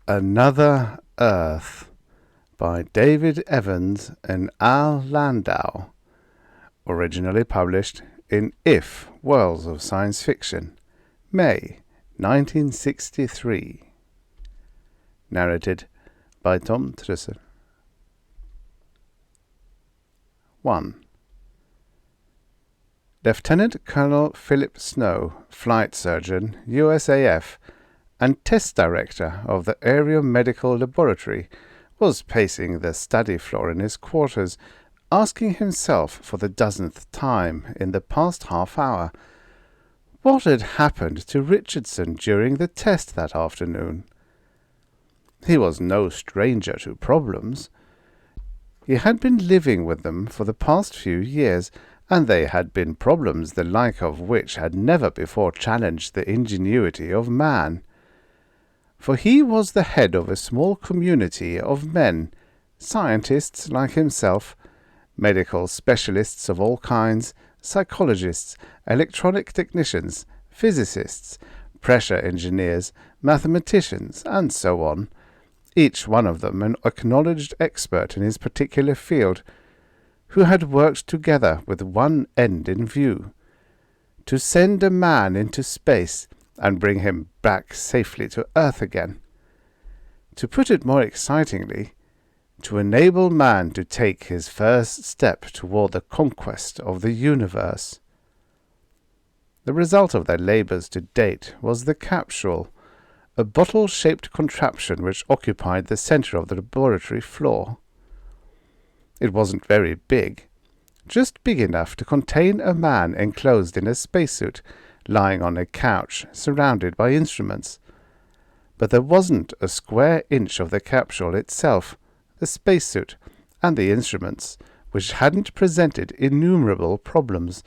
Another Earth by David Evans and Landau, originally published in If, Worlds of Science Fiction, May 1963. Narrated by Tom Trussel. 1. Lieutenant Colonel Philip Snow, flight surgeon, USAF, and test director of the Area Medical Laboratory, was pacing the study floor in his quarters, asking himself for the dozenth time in the past half hour what had happened to Richardson during the test that afternoon. He was no stranger to problems. He had been living with them for the past few years, and they had been problems the like of which had never before challenged the ingenuity of man. For he was the head of a small community of men, scientists like himself, medical specialists of all kinds, psychologists, electronic technicians, physicists, pressure engineers, mathematicians, and so on, each one of them an acknowledged expert in his particular field, who had worked together with one end in view: to send a man into space and bring him back safely to Earth again. To put it more excitingly, to enable man to take his first step toward the conquest of the universe. The result of their labors to date was the capsule, a bottle-shaped contraption which occupied the center of the laboratory floor. It wasn't very big, just big enough to contain a man enclosed in a spacesuit, lying on a couch surrounded by instruments. But there wasn't a square inch of the capsule itself, the spacesuit, and the instruments, which hadn't presented innumerable problems,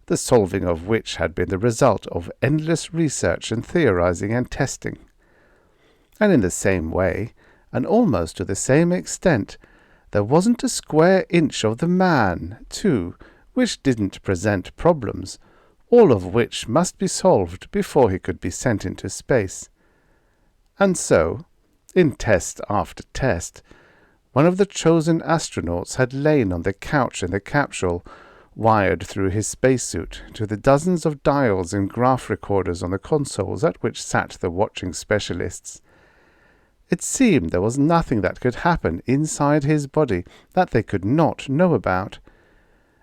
the solving of which had been the result of endless research and theorizing and testing. And in the same way, and almost to the same extent, there wasn't a square inch of the man, too, which didn't present problems, all of which must be solved before he could be sent into space. And so, in test after test, one of the chosen astronauts had lain on the couch in the capsule, wired through his spacesuit to the dozens of dials and graph recorders on the consoles at which sat the watching specialists. It seemed there was nothing that could happen inside his body that they could not know about.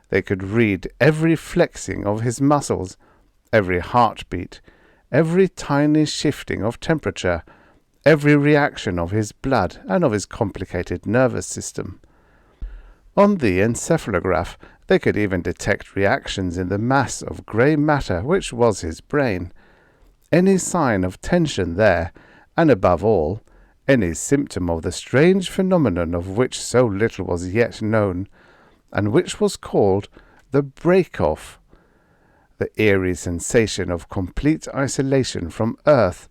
They could read every flexing of his muscles, every heartbeat, every tiny shifting of temperature, every reaction of his blood and of his complicated nervous system. On the encephalograph, they could even detect reactions in the mass of grey matter which was his brain. Any sign of tension there, and above all, any symptom of the strange phenomenon of which so little was yet known, and which was called the break-off, the eerie sensation of complete isolation from Earth,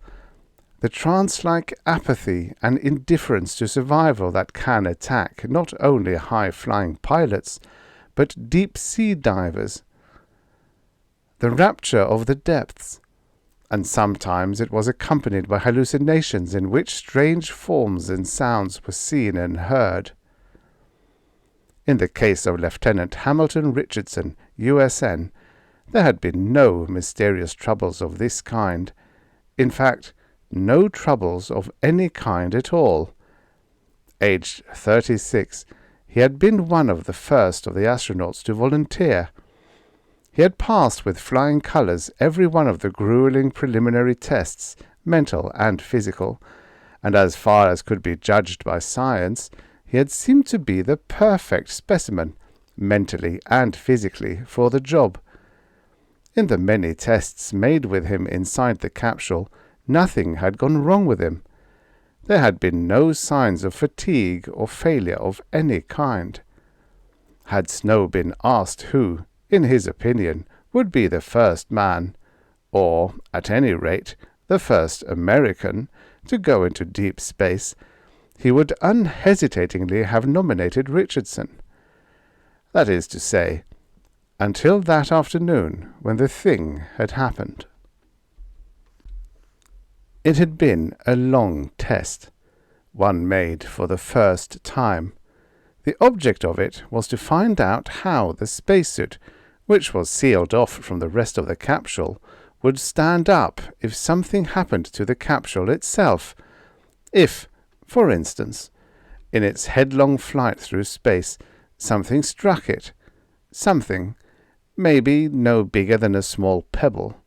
the trance-like apathy and indifference to survival that can attack not only high-flying pilots, but deep-sea divers, the rapture of the depths, and sometimes it was accompanied by hallucinations in which strange forms and sounds were seen and heard. In the case of Lieutenant Hamilton Richardson, USN, there had been no mysterious troubles of this kind. In fact, no troubles of any kind at all. Aged 36, he had been one of the first of the astronauts to volunteer. He had passed with flying colors every one of the grueling preliminary tests, mental and physical, and as far as could be judged by science, he had seemed to be the perfect specimen, mentally and physically, for the job. In the many tests made with him inside the capsule, nothing had gone wrong with him. There had been no signs of fatigue or failure of any kind. Had Snow been asked who, in his opinion, would be the first man, or, at any rate, the first American, to go into deep space, he would unhesitatingly have nominated Richardson. That is to say, until that afternoon when the thing had happened. It had been a long test. one made for the first time. The object of it was to find out how the spacesuit, which was sealed off from the rest of the capsule, would stand up if something happened to the capsule itself. If, for instance, in its headlong flight through space, something struck it. Something, maybe no bigger than a small pebble.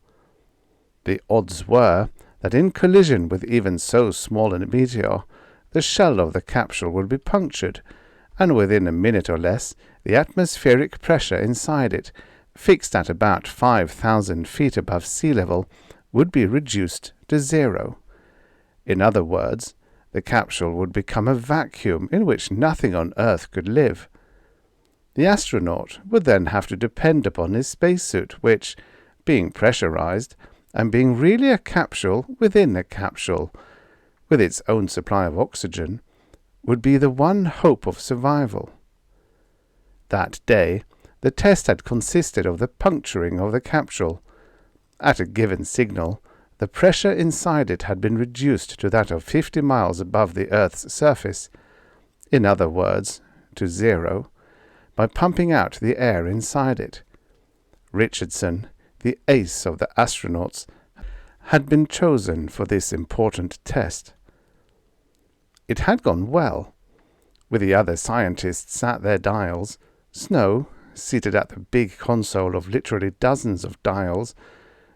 The odds were that in collision with even so small a meteor, the shell of the capsule would be punctured, and within a minute or less, the atmospheric pressure inside it, fixed at about 5,000 feet above sea level, would be reduced to zero. In other words, the capsule would become a vacuum in which nothing on Earth could live. The astronaut would then have to depend upon his spacesuit, which, being pressurized, and being really a capsule within a capsule, with its own supply of oxygen, would be the one hope of survival. That day, the test had consisted of the puncturing of the capsule. At a given signal, the pressure inside it had been reduced to that of 50 miles above the Earth's surface, in other words, to zero, by pumping out the air inside it. Richardson, the ace of the astronauts, had been chosen for this important test. It had gone well. With the other scientists at their dials, Snow, seated at the big console of literally dozens of dials,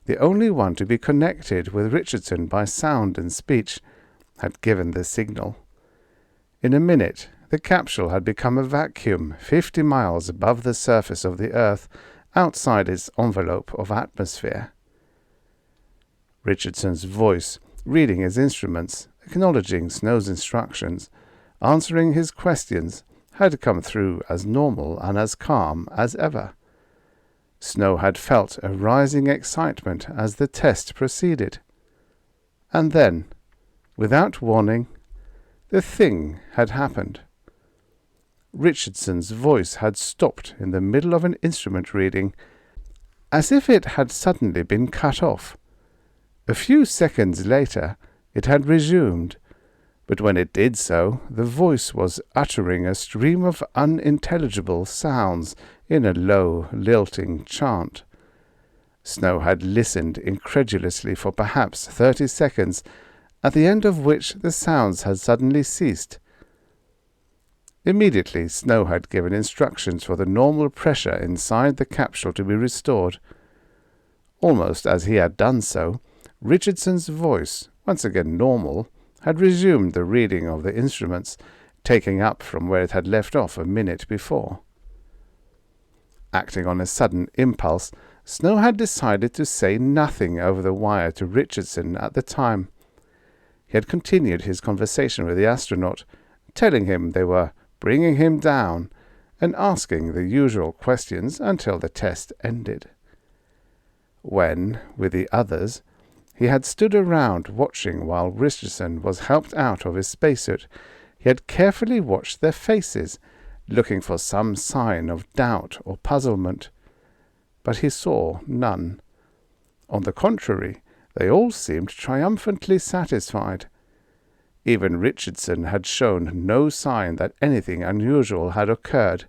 the only one to be connected with Richardson by sound and speech, had given the signal. In a minute, the capsule had become a vacuum 50 miles above the surface of the Earth, outside its envelope of atmosphere. Richardson's voice, reading his instruments, acknowledging Snow's instructions, answering his questions, had come through as normal and as calm as ever. Snow had felt a rising excitement as the test proceeded. And then, without warning, the thing had happened. Richardson's voice had stopped in the middle of an instrument reading, as if it had suddenly been cut off. A few seconds later, it had resumed, but when it did so, the voice was uttering a stream of unintelligible sounds in a low, lilting chant. Snow had listened incredulously for perhaps 30 seconds, at the end of which the sounds had suddenly ceased. Immediately, Snow had given instructions for the normal pressure inside the capsule to be restored. Almost as he had done so, Richardson's voice, once again normal, had resumed the reading of the instruments, taking up from where it had left off a minute before. Acting on a sudden impulse, Snow had decided to say nothing over the wire to Richardson at the time. He had continued his conversation with the astronaut, telling him they were bringing him down, and asking the usual questions until the test ended. When, with the others, he had stood around watching while Richardson was helped out of his spacesuit, he had carefully watched their faces, looking for some sign of doubt or puzzlement. But he saw none. On the contrary, they all seemed triumphantly satisfied. Even Richardson had shown no sign that anything unusual had occurred.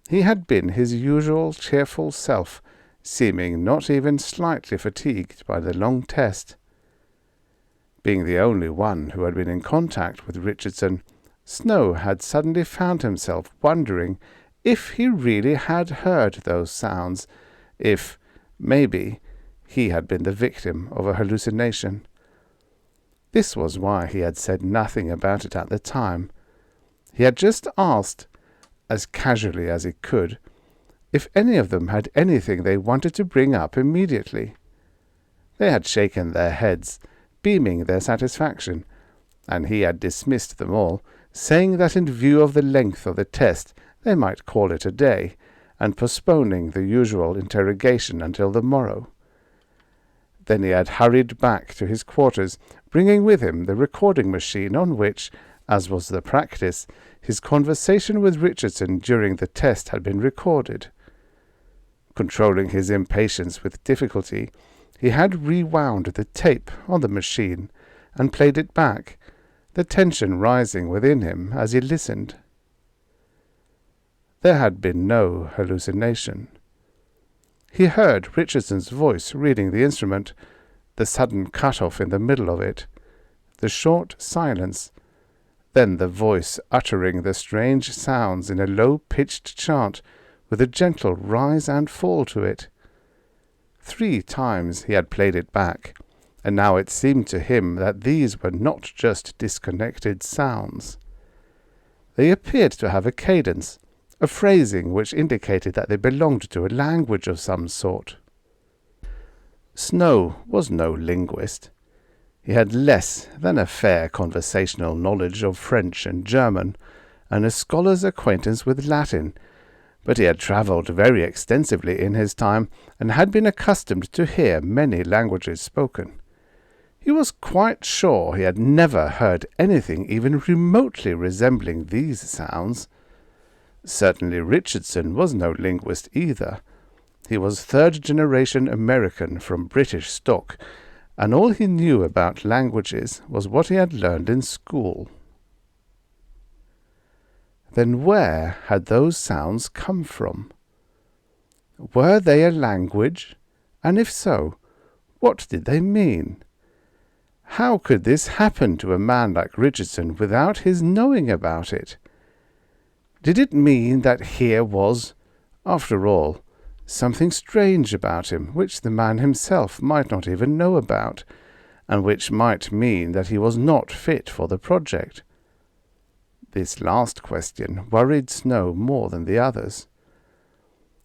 He had been his usual cheerful self, seeming not even slightly fatigued by the long test. Being the only one who had been in contact with Richardson, Snow had suddenly found himself wondering if he really had heard those sounds, if, maybe, he had been the victim of a hallucination. This was why he had said nothing about it at the time. He had just asked, as casually as he could, if any of them had anything they wanted to bring up immediately. They had shaken their heads, beaming their satisfaction, and he had dismissed them all, saying that in view of the length of the test they might call it a day, and postponing the usual interrogation until the morrow. Then he had hurried back to his quarters, bringing with him the recording machine on which, as was the practice, his conversation with Richardson during the test had been recorded. Controlling his impatience with difficulty, he had rewound the tape on the machine and played it back, the tension rising within him as he listened. There had been no hallucination. He heard Richardson's voice reading the instrument, the sudden cut-off in the middle of it, the short silence, then the voice uttering the strange sounds in a low-pitched chant with a gentle rise and fall to it. 3 times he had played it back, and now it seemed to him that these were not just disconnected sounds. They appeared to have a cadence, a phrasing which indicated that they belonged to a language of some sort. Snow was no linguist. He had less than a fair conversational knowledge of French and German, and a scholar's acquaintance with Latin, but he had travelled very extensively in his time, and had been accustomed to hear many languages spoken. He was quite sure he had never heard anything even remotely resembling these sounds. Certainly Richardson was no linguist either. He was third-generation American from British stock, and all he knew about languages was what he had learned in school. Then where had those sounds come from? Were they a language? And if so, what did they mean? How could this happen to a man like Richardson without his knowing about it? Did it mean that here was, after all, something strange about him which the man himself might not even know about, and which might mean that he was not fit for the project? This last question worried Snow more than the others.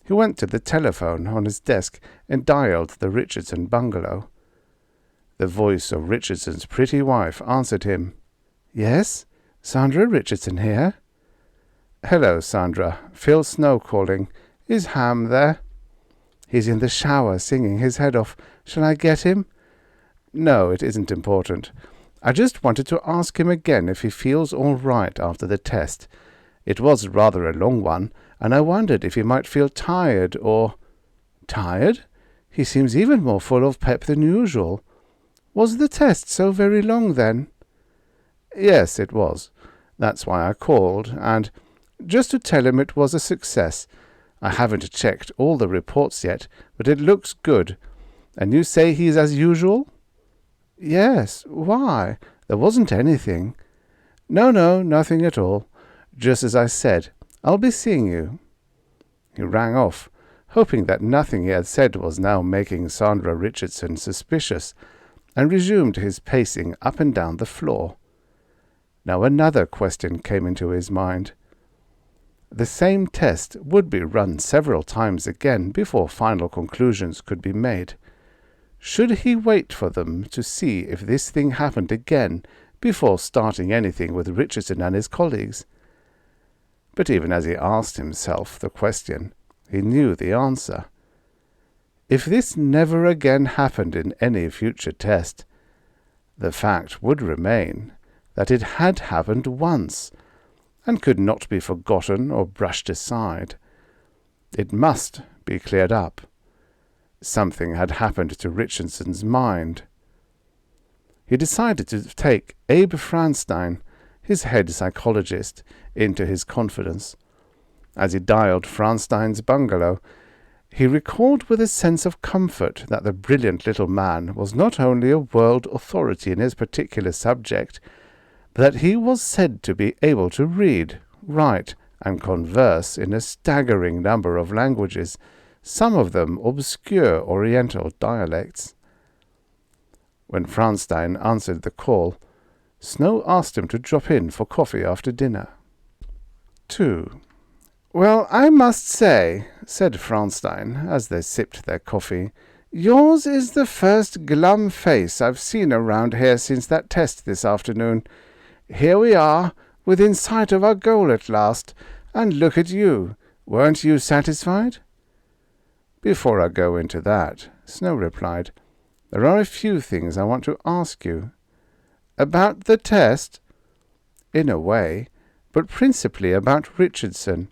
He went to the telephone on his desk and dialed the Richardson bungalow. The voice of Richardson's pretty wife answered him. "Yes, Sandra Richardson here." "Hello, Sandra. Phil Snow calling. Is Ham there?" "He's in the shower singing his head off. Shall I get him?" "No, it isn't important. I just wanted to ask him again if he feels all right after the test. It was rather a long one, and I wondered if he might feel tired or—" "Tired? He seems even more full of pep than usual. Was the test so very long then?" "Yes, it was. That's why I called, and just to tell him it was a success. I haven't checked all the reports yet, but it looks good. And you say he's as usual?" "Yes. Why? There wasn't anything." No, nothing at all. Just as I said. I'll be seeing you." He rang off, hoping that nothing he had said was now making Sandra Richardson suspicious, and resumed his pacing up and down the floor. Now another question came into his mind. The same test would be run several times again before final conclusions could be made. Should he wait for them to see if this thing happened again before starting anything with Richardson and his colleagues? But even as he asked himself the question, he knew the answer. If this never again happened in any future test, the fact would remain that it had happened once, and could not be forgotten or brushed aside. It must be cleared up. Something had happened to Richardson's mind. He decided to take Abe Franstein, his head psychologist, into his confidence. As he dialed Franstein's bungalow, he recalled with a sense of comfort that the brilliant little man was not only a world authority in his particular subject, but that he was said to be able to read, write, and converse in a staggering number of languages, some of them obscure Oriental dialects. When Franstein answered the call, Snow asked him to drop in for coffee after dinner. 2. "Well, I must say," said Franstein, as they sipped their coffee, "yours is the first glum face I've seen around here since that test this afternoon. Here we are, within sight of our goal at last, and look at you. Weren't you satisfied?" "Before I go into that," Snow replied, "there are a few things I want to ask you." "About the test?" "In a way, but principally about Richardson.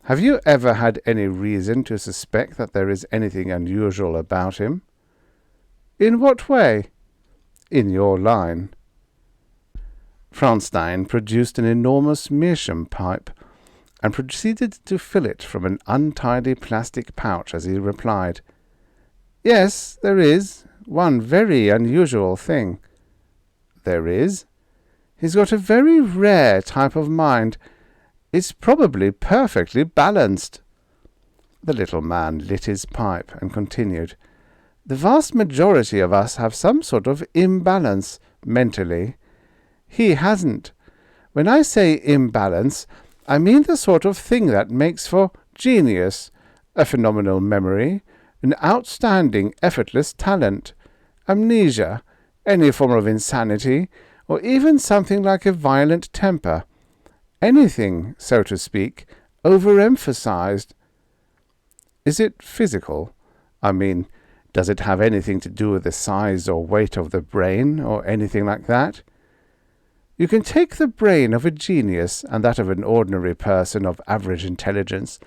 Have you ever had any reason to suspect that there is anything unusual about him?" "In what way?" "In your line." Franstein produced an enormous meerschaum pipe and proceeded to fill it from an untidy plastic pouch as he replied, "Yes, there is one very unusual thing." "There is?" "He's got a very rare type of mind. It's probably perfectly balanced." The little man lit his pipe and continued, "The vast majority of us have some sort of imbalance, mentally. He hasn't. When I say imbalance, I mean the sort of thing that makes for genius, a phenomenal memory, an outstanding, effortless talent, amnesia, any form of insanity, or even something like a violent temper. Anything, so to speak, overemphasized." "Is it physical? I mean, does it have anything to do with the size or weight of the brain, or anything like that?" "You can take the brain of a genius and that of an ordinary person of average intelligence,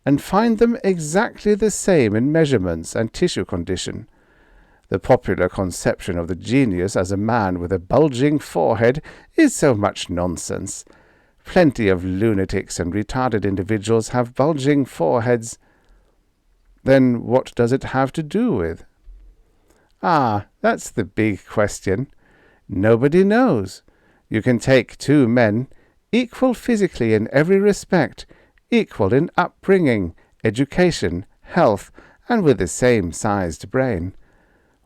and find them exactly the same in measurements and tissue condition. The popular conception of the genius as a man with a bulging forehead is so much nonsense. Plenty of lunatics and retarded individuals have bulging foreheads." "Then what does it have to do with?" "Ah, that's the big question. Nobody knows. You can take two men, equal physically in every respect, equal in upbringing, education, health, and with the same sized brain.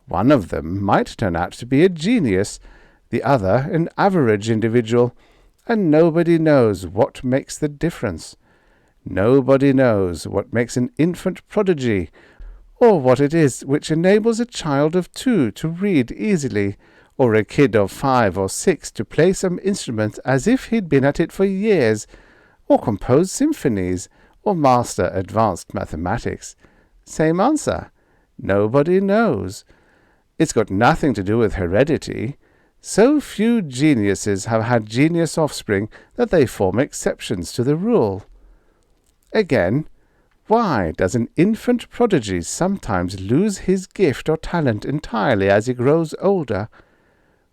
One of them might turn out to be a genius, the other an average individual, and nobody knows what makes the difference. Nobody knows what makes an infant prodigy, or what it is which enables a child of 2 to read easily, or a kid of 5 or 6 to play some instrument as if he'd been at it for years, or compose symphonies, or master advanced mathematics. Same answer. Nobody knows. It's got nothing to do with heredity. So few geniuses have had genius offspring that they form exceptions to the rule. Again, why does an infant prodigy sometimes lose his gift or talent entirely as he grows older?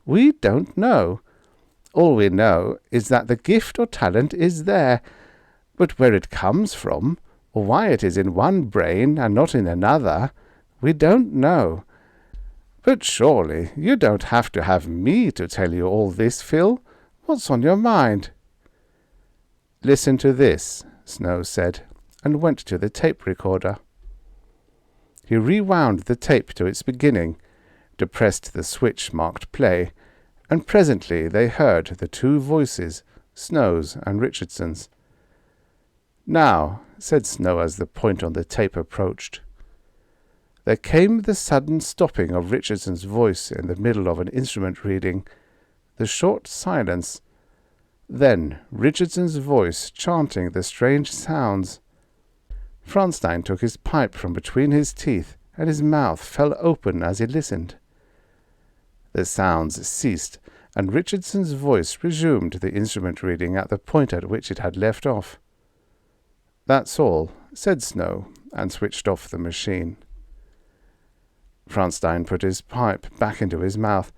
We don't know. All we know is that the gift or talent is there, but where it comes from, or why it is in one brain and not in another, we don't know. But surely you don't have to have me to tell you all this, Phil. What's on your mind?" "Listen to this," Snow said, and went to the tape recorder. He rewound the tape to its beginning, depressed the switch marked play, and presently they heard the two voices, Snow's and Richardson's. "Now," said Snow as the point on the tape approached. There came the sudden stopping of Richardson's voice in the middle of an instrument reading, the short silence, then Richardson's voice chanting the strange sounds. Franstein took his pipe from between his teeth, and his mouth fell open as he listened. The sounds ceased, and Richardson's voice resumed the instrument reading at the point at which it had left off. "That's all," said Snow, and switched off the machine. Franstein put his pipe back into his mouth.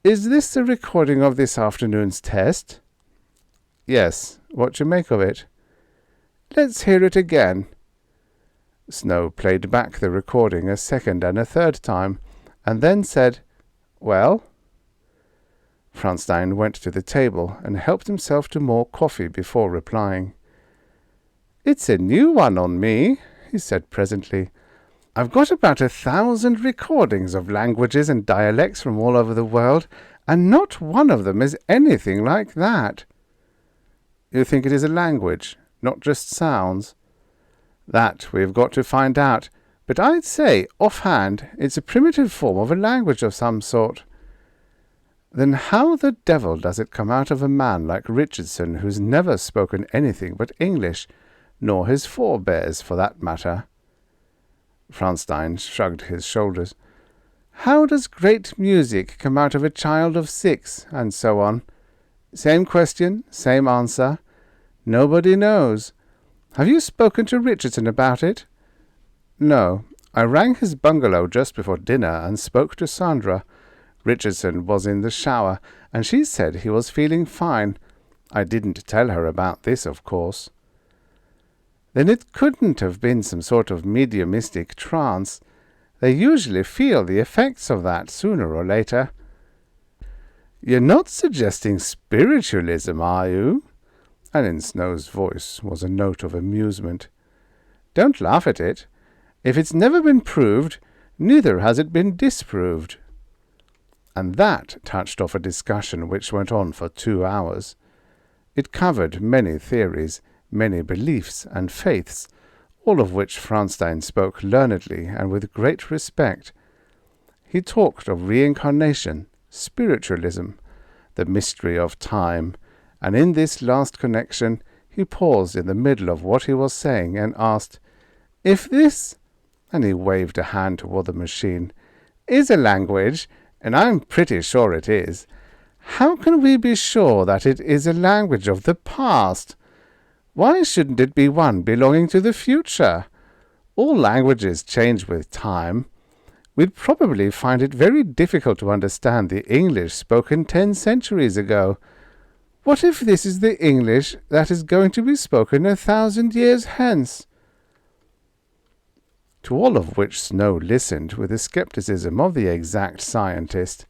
"Is this the recording of this afternoon's test?" "Yes. What do you make of it?" "Let's hear it again." Snow played back the recording a second and a third time, and then said, "Well?" Franstein went to the table and helped himself to more coffee before replying. "It's a new one on me," he said presently. "I've got about 1,000 recordings of languages and dialects from all over the world, and not one of them is anything like that." "You think it is a language, not just sounds?" "That we've got to find out, but I'd say, offhand, it's a primitive form of a language of some sort." "Then how the devil does it come out of a man like Richardson, who's never spoken anything but English, nor his forebears, for that matter?" Franstein shrugged his shoulders. "How does great music come out of a child of 6, and so on? Same question, same answer. Nobody knows. Have you spoken to Richardson about it?" "No. I rang his bungalow just before dinner and spoke to Sandra. Richardson was in the shower, and she said he was feeling fine. I didn't tell her about this, of course. Then it couldn't have been some sort of mediumistic trance. They usually feel the effects of that sooner or later. You're not suggesting spiritualism, are you? And in Snow's voice was a note of amusement. Don't laugh at it. If it's never been proved, neither has it been disproved. And that touched off a discussion which went on for 2 hours. It covered many theories, many beliefs and faiths, all of which Franstein spoke learnedly and with great respect. He talked of reincarnation, spiritualism, the mystery of time, and in this last connection he paused in the middle of what he was saying and asked, "If this," and he waved a hand toward the machine, "is a language, and I'm pretty sure it is, how can we be sure that it is a language of the past? Why shouldn't it be one belonging to the future? All languages change with time. We'd probably find it very difficult to understand the English spoken 10 centuries ago. What if this is the English that is going to be spoken 1,000 years hence?" To all of which Snow listened with the skepticism of the exact scientist,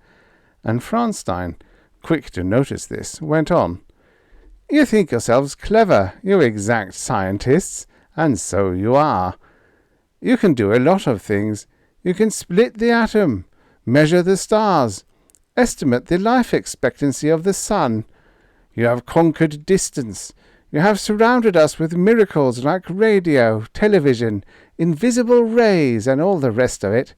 and Franstein, quick to notice this, went on, "You think yourselves clever, you exact scientists, and so you are. You can do a lot of things. You can split the atom, measure the stars, estimate the life expectancy of the sun. You have conquered distance. You have surrounded us with miracles like radio, television, invisible rays, and all the rest of it.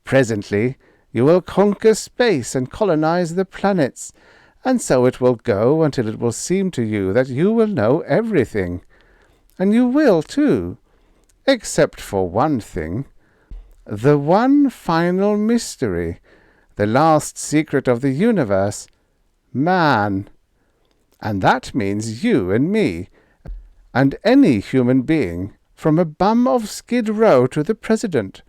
Presently, you will conquer space and colonize the planets, and so it will go until it will seem to you that you will know everything. And you will, too, except for one thing. The one final mystery, the last secret of the universe, man. And that means you and me, and any human being, from a bum of Skid Row to the president.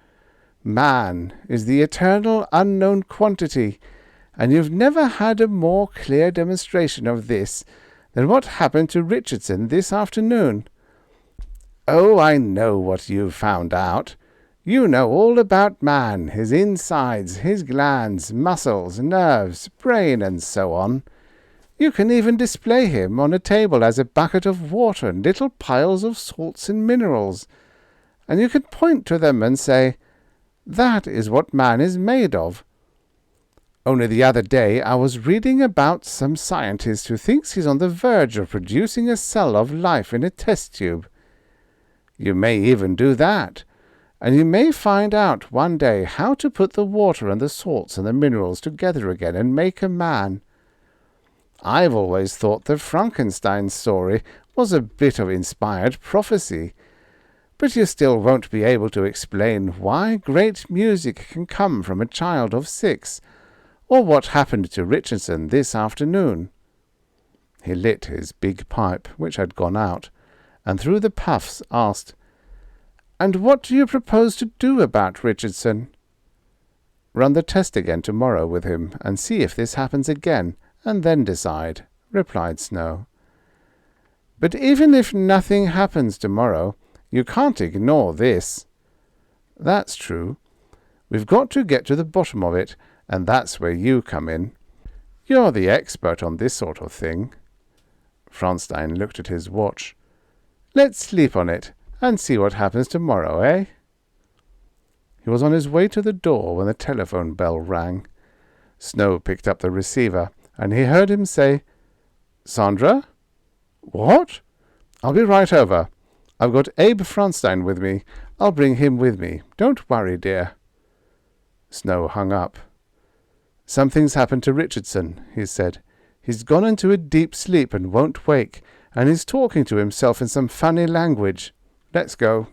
Man is the eternal unknown quantity, and you've never had a more clear demonstration of this than what happened to Richardson this afternoon. Oh, I know what you've found out. You know all about man, his insides, his glands, muscles, nerves, brain, and so on. You can even display him on a table as a bucket of water and little piles of salts and minerals, and you can point to them and say, 'That is what man is made of.' Only the other day I was reading about some scientist who thinks he's on the verge of producing a cell of life in a test tube. You may even do that, and you may find out one day how to put the water and the salts and the minerals together again and make a man. I've always thought that Frankenstein's story was a bit of inspired prophecy, but you still won't be able to explain why great music can come from a child of 6, or what happened to Richardson this afternoon." He lit his big pipe, which had gone out, and through the puffs asked, "And what do you propose to do about Richardson?" "Run the test again tomorrow with him, and see if this happens again, and then decide," replied Snow. "But even if nothing happens tomorrow, you can't ignore this." "That's true. We've got to get to the bottom of it, and that's where you come in. You're the expert on this sort of thing." Franstein looked at his watch. "Let's sleep on it, and see what happens tomorrow, eh?" He was on his way to the door when the telephone bell rang. Snow picked up the receiver, and he heard him say, "Sandra?" "What?" "I'll be right over. I've got Abe Franstein with me. I'll bring him with me. Don't worry, dear." Snow hung up. "Something's happened to Richardson," he said. "He's gone into a deep sleep and won't wake, and he's talking to himself in some funny language. Let's go."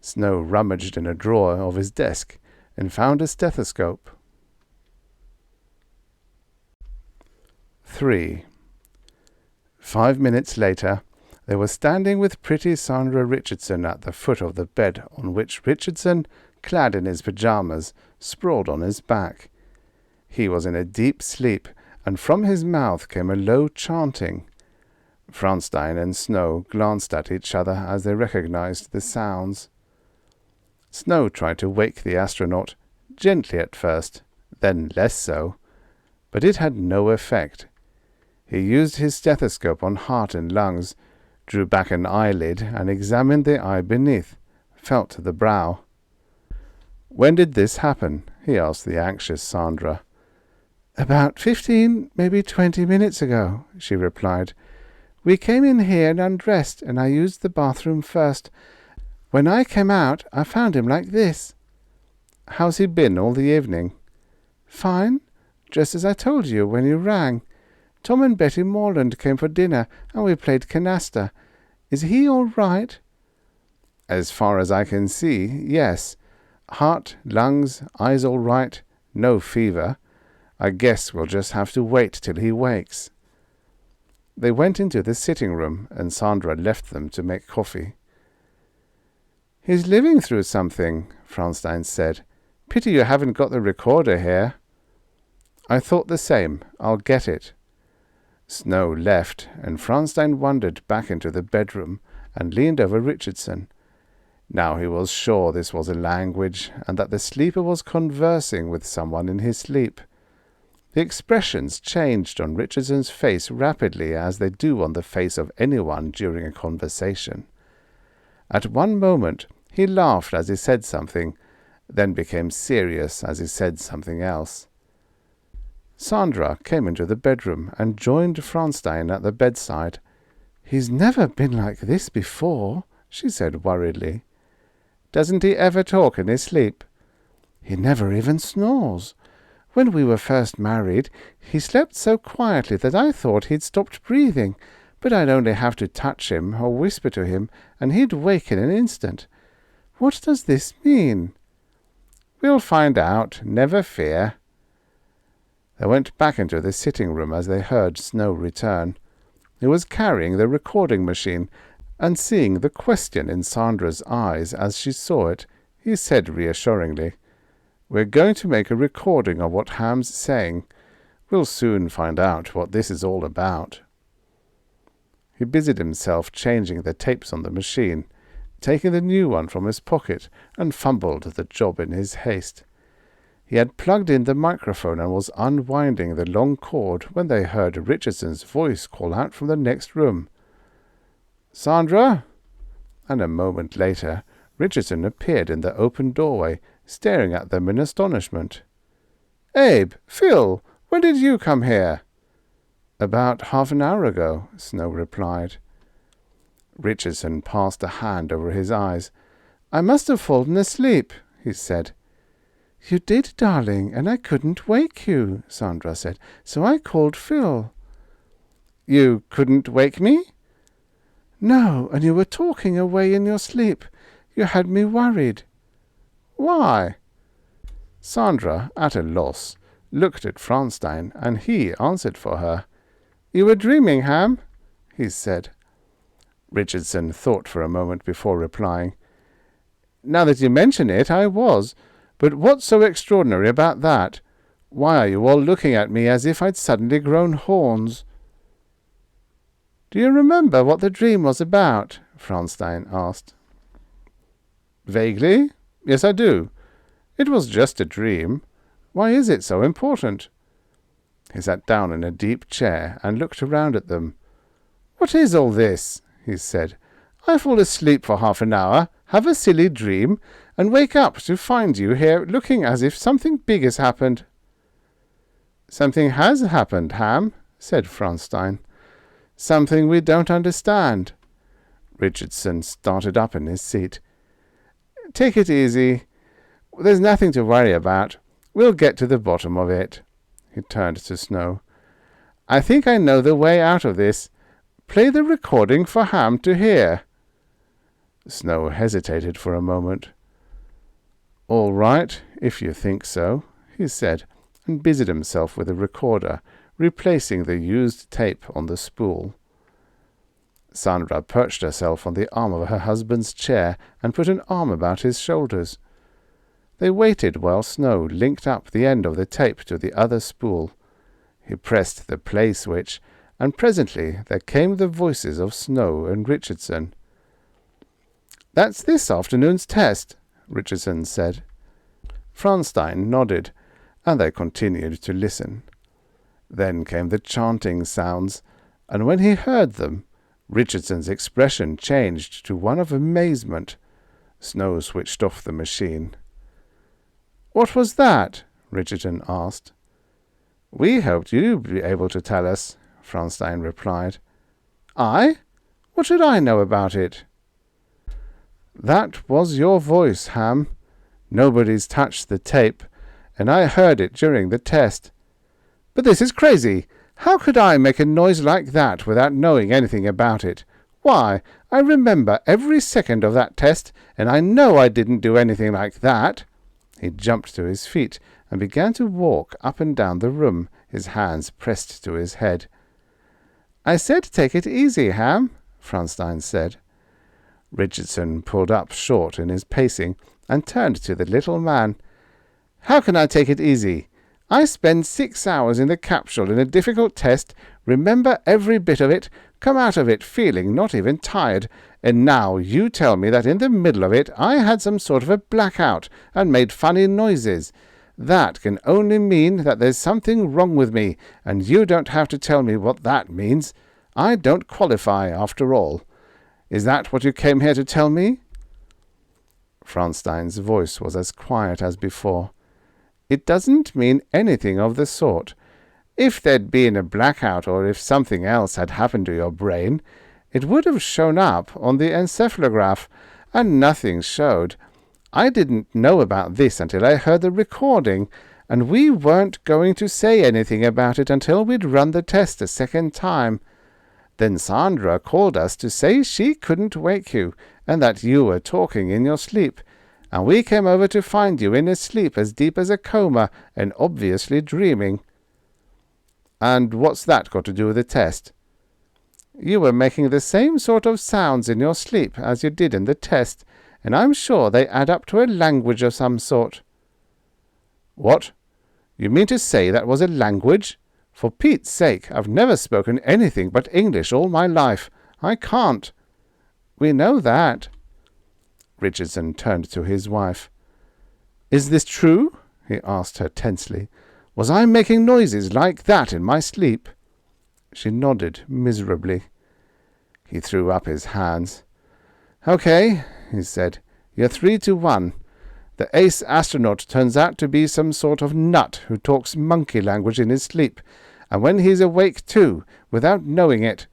Snow rummaged in a drawer of his desk and found a stethoscope. 3. 5 minutes later, they were standing with pretty Sandra Richardson at the foot of the bed on which Richardson, clad in his pyjamas, sprawled on his back. He was in a deep sleep, and from his mouth came a low chanting. Franstein and Snow glanced at each other as they recognized the sounds. Snow tried to wake the astronaut, gently at first, then less so, but it had no effect. He used his stethoscope on heart and lungs, drew back an eyelid and examined the eye beneath, felt the brow. "When did this happen?" he asked the anxious Sandra. "About 15, maybe 20 minutes ago," she replied. "We came in here and undressed, and I used the bathroom first. When I came out, I found him like this." "How's he been all the evening?" "Fine, just as I told you when you rang. Tom and Betty Morland came for dinner, and we played canasta. Is he all right?" "As far as I can see, yes. Heart, lungs, eyes all right, no fever. I guess we'll just have to wait till he wakes." They went into the sitting room, and Sandra left them to make coffee. "He's living through something," Franstein said. "Pity you haven't got the recorder here." "I thought the same. I'll get it." Snow left, and Franstein wandered back into the bedroom and leaned over Richardson. Now he was sure this was a language, and that the sleeper was conversing with someone in his sleep. The expressions changed on Richardson's face rapidly, as they do on the face of anyone during a conversation. At one moment he laughed as he said something, then became serious as he said something else. Sandra came into the bedroom and joined Franstein at the bedside. "He's never been like this before," she said worriedly. "Doesn't he ever talk in his sleep?" "He never even snores. When we were first married, he slept so quietly that I thought he'd stopped breathing, but I'd only have to touch him or whisper to him, and he'd wake in an instant. What does this mean?" "We'll find out, never fear." They went back into the sitting room as they heard Snow return. He was carrying the recording machine, and seeing the question in Sandra's eyes as she saw it, he said reassuringly, "We're going to make a recording of what Ham's saying. We'll soon find out what this is all about." He busied himself changing the tapes on the machine, taking the new one from his pocket, and fumbled the job in his haste. He had plugged in the microphone and was unwinding the long cord when they heard Richardson's voice call out from the next room, "Sandra?" And a moment later Richardson appeared in the open doorway, staring at them in astonishment. "Abe, Phil, when did you come here?" "About half an hour ago," Snow replied. Richardson passed a hand over his eyes. "I must have fallen asleep," he said. "You did, darling, and I couldn't wake you," Sandra said, "so I called Phil." "You couldn't wake me?" "No, and you were talking away in your sleep. You had me worried." "Why?" Sandra, at a loss, looked at Franstein, and he answered for her. "You were dreaming, Ham," he said. Richardson thought for a moment before replying. "Now that you mention it, I was. But what's so extraordinary about that? Why are you all looking at me as if I'd suddenly grown horns?" "Do you remember what the dream was about?" Franstein asked. "Vaguely. Yes, I do. It was just a dream. Why is it so important?" He sat down in a deep chair and looked around at them. "What is all this?" he said. "I fall asleep for half an hour, have a silly dream, and wake up to find you here looking as if something big has happened." "Something has happened, Ham," said Franstein. "Something we don't understand." Richardson started up in his seat. "Take it easy. There's nothing to worry about. We'll get to the bottom of it." He turned to Snow. "I think I know the way out of this. Play the recording for Ham to hear." Snow hesitated for a moment. "All right, if you think so," he said, and busied himself with the recorder, replacing the used tape on the spool. Sandra perched herself on the arm of her husband's chair and put an arm about his shoulders. They waited while Snow linked up the end of the tape to the other spool. He pressed the play switch, and presently there came the voices of Snow and Richardson. "That's this afternoon's test," Richardson said. Franstein nodded, and they continued to listen. Then came the chanting sounds, and when he heard them, Richardson's expression changed to one of amazement. Snow switched off the machine. "What was that?" Richardson asked. "We hoped you'd be able to tell us," Franstein replied. "I? What should I know about it?" "That was your voice, Ham. Nobody's touched the tape, and I heard it during the test." "But this is crazy! How could I make a noise like that without knowing anything about it? Why, I remember every second of that test, and I know I didn't do anything like that." He jumped to his feet and began to walk up and down the room, his hands pressed to his head. "I said take it easy, Ham," Franstein said. Richardson pulled up short in his pacing and turned to the little man. "How can I take it easy? I spend 6 hours in the capsule in a difficult test, remember every bit of it, come out of it feeling not even tired, and now you tell me that in the middle of it I had some sort of a blackout and made funny noises. That can only mean that there's something wrong with me, and you don't have to tell me what that means. I don't qualify, after all. Is that what you came here to tell me?" Franstein's voice was as quiet as before. "It doesn't mean anything of the sort. If there'd been a blackout, or if something else had happened to your brain, it would have shown up on the encephalograph, and nothing showed. I didn't know about this until I heard the recording, and we weren't going to say anything about it until we'd run the test a second time. Then Sandra called us to say she couldn't wake you, and that you were talking in your sleep, and we came over to find you in a sleep as deep as a coma, and obviously dreaming." "And what's that got to do with the test?" "You were making the same sort of sounds in your sleep as you did in the test, and I'm sure they add up to a language of some sort." "What? You mean to say that was a language? For Pete's sake, I've never spoken anything but English all my life. I can't." "We know that." Richardson turned to his wife. "Is this true?" he asked her tensely. "Was I making noises like that in my sleep?" She nodded miserably. He threw up his hands. "Okay," he said. "You're 3-1. The ace astronaut turns out to be some sort of nut who talks monkey language in his sleep, and when he's awake too, without knowing it."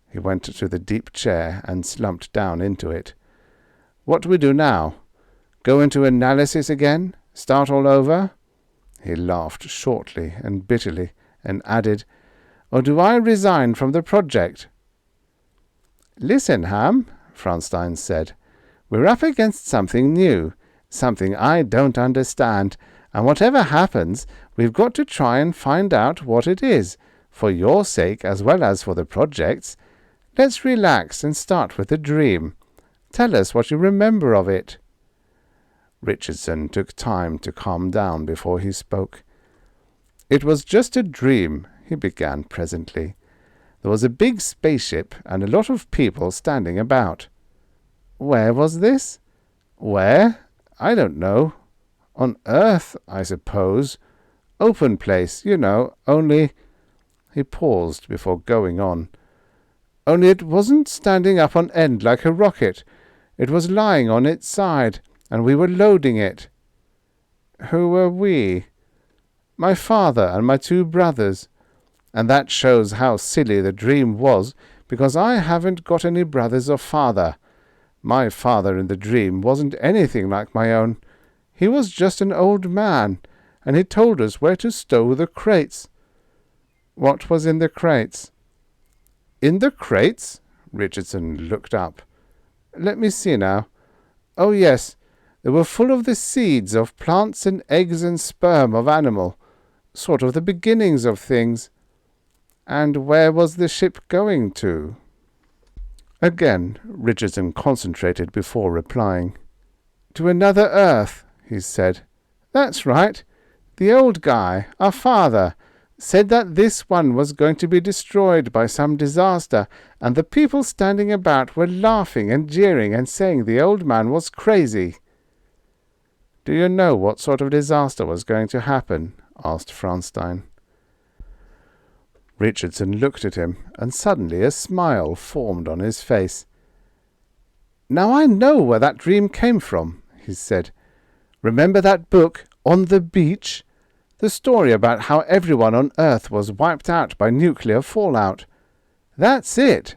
He went to the deep chair and slumped down into it. "What do we do now? Go into analysis again? Start all over?" He laughed shortly and bitterly, and added, "Or do I resign from the project?" "Listen, Ham," Franstein said. "We're up against something new, something I don't understand, and whatever happens, we've got to try and find out what it is, for your sake as well as for the project's. Let's relax and start with the dream. Tell us what you remember of it." Richardson took time to calm down before he spoke. "It was just a dream," he began presently. "There was a big spaceship and a lot of people standing about." "Where was this?" "Where? I don't know. On Earth, I suppose. Open place, you know, only—" He paused before going on. "Only it wasn't standing up on end like a rocket. It was lying on its side, and we were loading it." "Who were we?" "My father and my 2 brothers. And that shows how silly the dream was, because I haven't got any brothers or father. My father in the dream wasn't anything like my own. He was just an old man, and he told us where to stow the crates." "What was in the crates?" "In the crates?" Richardson looked up. "Let me see now. Oh, yes, they were full of the seeds of plants and eggs and sperm of animal, sort of the beginnings of things." "And where was the ship going to?" Again Richardson concentrated before replying. "To another Earth," he said. "That's right. The old guy, our father, said that this one was going to be destroyed by some disaster, and the people standing about were laughing and jeering and saying the old man was crazy." "Do you know what sort of disaster was going to happen?" asked Franstein. Richardson looked at him, and suddenly a smile formed on his face. "Now I know where that dream came from," he said. "Remember that book, On the Beach? The story about how everyone on Earth was wiped out by nuclear fallout. That's it.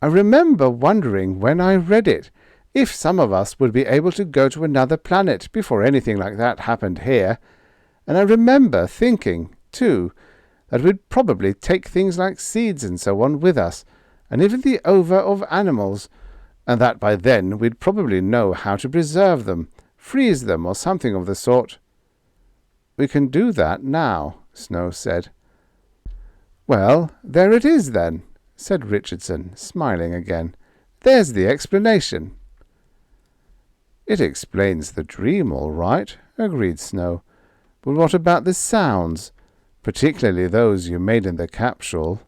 I remember wondering when I read it if some of us would be able to go to another planet before anything like that happened here. And I remember thinking, too, that we'd probably take things like seeds and so on with us, and even the ova of animals, and that by then we'd probably know how to preserve them, freeze them, or something of the sort." "We can do that now," Snow said. "Well, there it is then," said Richardson, smiling again. "There's the explanation." "It explains the dream, all right," agreed Snow. "But what about the sounds, particularly those you made in the capsule?"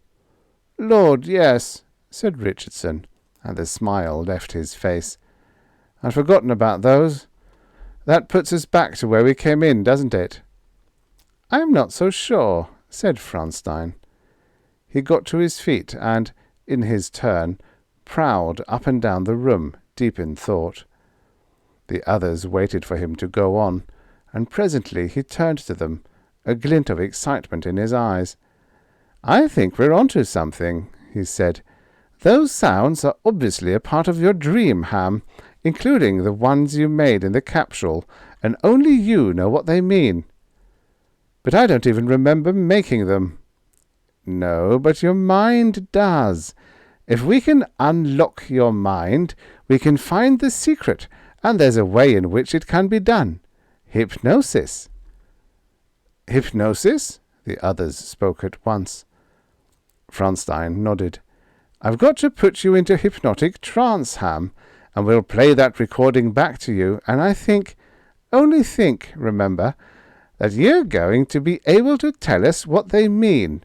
"Lord, yes," said Richardson, and the smile left his face. "I'd forgotten about those. That puts us back to where we came in, doesn't it?" "I'm not so sure," said Franstein. He got to his feet and, in his turn, prowled up and down the room, deep in thought. The others waited for him to go on, and presently he turned to them, a glint of excitement in his eyes. "I think we're onto something," he said. "Those sounds are obviously a part of your dream, Ham, including the ones you made in the capsule, and only you know what they mean." "But I don't even remember making them." "No, but your mind does. If we can unlock your mind, we can find the secret, and there's a way in which it can be done. Hypnosis." "Hypnosis?" The others spoke at once. Franstein nodded. "I've got to put you into hypnotic trance, Ham, and we'll play that recording back to you, and I think, only think, remember, that you're going to be able to tell us what they mean.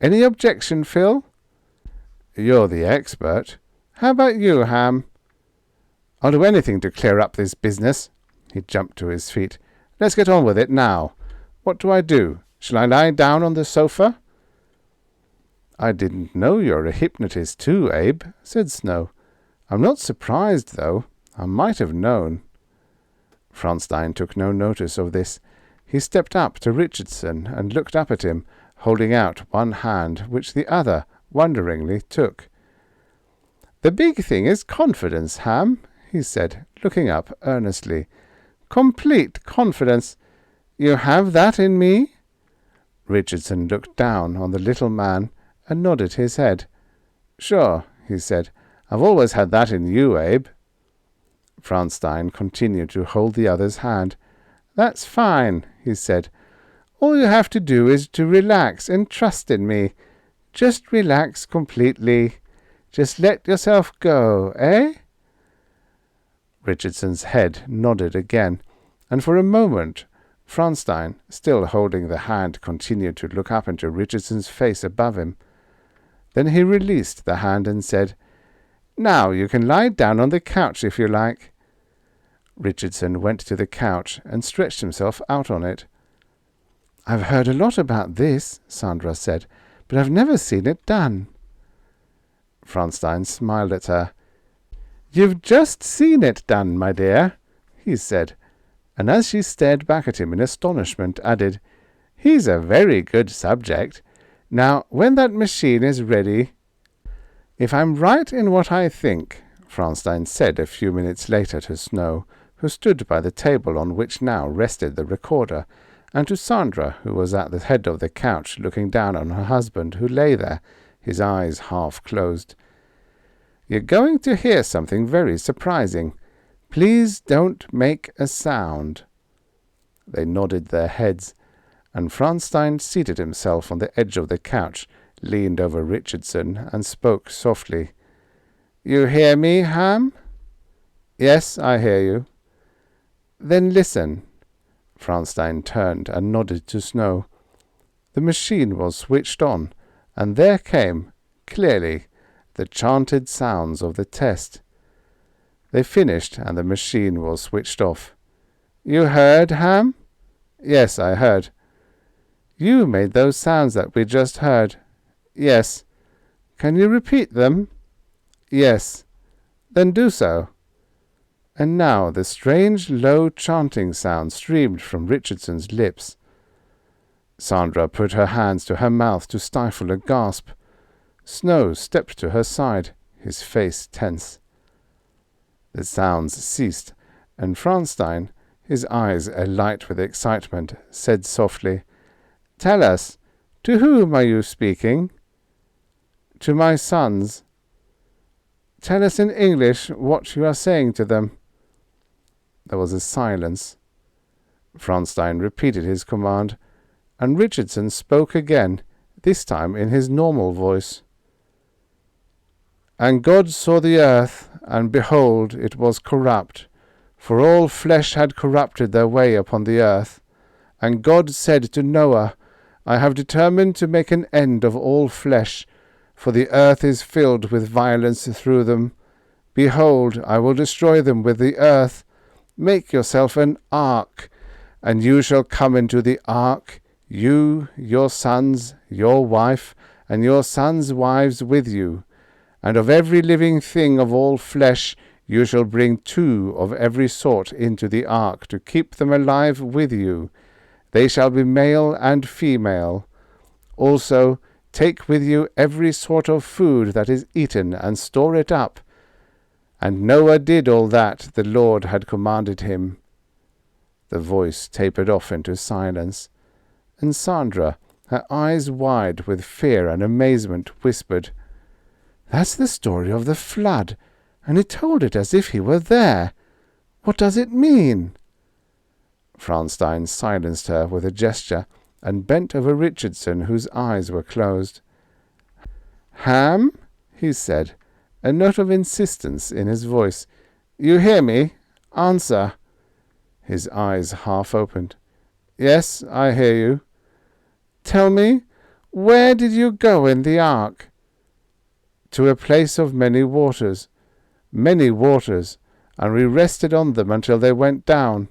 Any objection, Phil?" "You're the expert. How about you, Ham?" "I'll do anything to clear up this business." He jumped to his feet. "Let's get on with it now. What do I do? Shall I lie down on the sofa?" "I didn't know you're a hypnotist too, Abe," said Snow. "I'm not surprised, though. I might have known." Franstein took no notice of this. He stepped up to Richardson and looked up at him, holding out one hand, which the other wonderingly took. "The big thing is confidence, Ham," he said, looking up earnestly. "Complete confidence. You have that in me?" Richardson looked down on the little man and nodded his head. "Sure," he said. "I've always had that in you, Abe." Franstein continued to hold the other's hand. "That's fine," he said. "All you have to do is to relax and trust in me. Just relax completely. Just let yourself go, eh?" Richardson's head nodded again, and for a moment Franstein, still holding the hand, continued to look up into Richardson's face above him. Then he released the hand and said, "Now you can lie down on the couch if you like." Richardson went to the couch and stretched himself out on it. "I've heard a lot about this," Sandra said, "but I've never seen it done." Franstein smiled at her. "You've just seen it done, my dear," he said, and as she stared back at him in astonishment, added, "He's a very good subject. Now, when that machine is ready—" "If I'm right in what I think," Franstein said a few minutes later to Snow, who stood by the table on which now rested the recorder, and to Sandra, who was at the head of the couch looking down on her husband, who lay there, his eyes half closed, "you're going to hear something very surprising. Please don't make a sound." They nodded their heads, and Franstein seated himself on the edge of the couch, leaned over Richardson, and spoke softly. "You hear me, Ham?" "Yes, I hear you." Then listen." Franstein turned and nodded to Snow. The machine was switched on, and there came, clearly, the chanted sounds of the test. They finished, and the machine was switched off. "You heard, Ham?" "Yes, I heard." "You made those sounds that we just heard." "Yes." "Can you repeat them?" "Yes." "Then do so." And now the strange low chanting sound streamed from Richardson's lips. Sandra put her hands to her mouth to stifle a gasp. Snow stepped to her side, his face tense. The sounds ceased, and Franstein, his eyes alight with excitement, said softly, "Tell us, to whom are you speaking?" "To my sons." "Tell us in English what you are saying to them." There was a silence. Franstein repeated his command, and Richardson spoke again, this time in his normal voice. "And God saw the earth, and behold, it was corrupt, for all flesh had corrupted their way upon the earth. And God said to Noah, I have determined to make an end of all flesh, for the earth is filled with violence through them. Behold, I will destroy them with the earth. Make yourself an ark, and you shall come into the ark, you, your sons, your wife, and your sons' wives with you. And of every living thing of all flesh you shall bring 2 of every sort into the ark, to keep them alive with you. They shall be male and female. Also take with you every sort of food that is eaten, and store it up. And Noah did all that the Lord had commanded him." The voice tapered off into silence, and Sandra, her eyes wide with fear and amazement, whispered, "That's the story of the flood, and he told it as if he were there. What does it mean?" Franstein silenced her with a gesture, and bent over Richardson, whose eyes were closed. "Ham," he said, a note of insistence in his voice, "you hear me? Answer." His eyes half opened. "Yes, I hear you." "Tell me, where did you go in the ark?" "To a place of many waters, and we rested on them until they went down."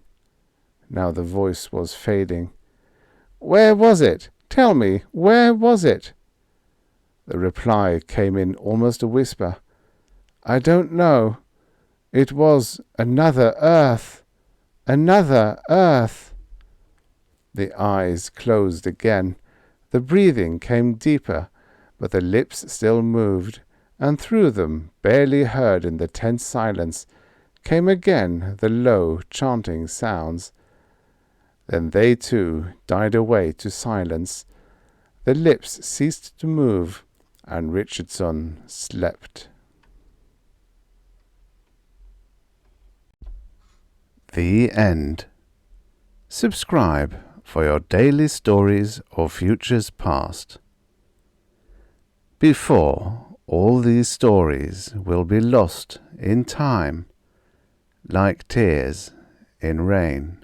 Now the voice was fading. "Where was it? Tell me, where was it?" The reply came in almost a whisper. "I don't know. It was another earth. Another earth." The eyes closed again. The breathing came deeper, but the lips still moved, and through them, barely heard in the tense silence, came again the low, chanting sounds. Then they too died away to silence. The lips ceased to move, and Richardson slept. The end. Subscribe for your daily stories of futures past. Before all these stories will be lost in time, like tears in rain.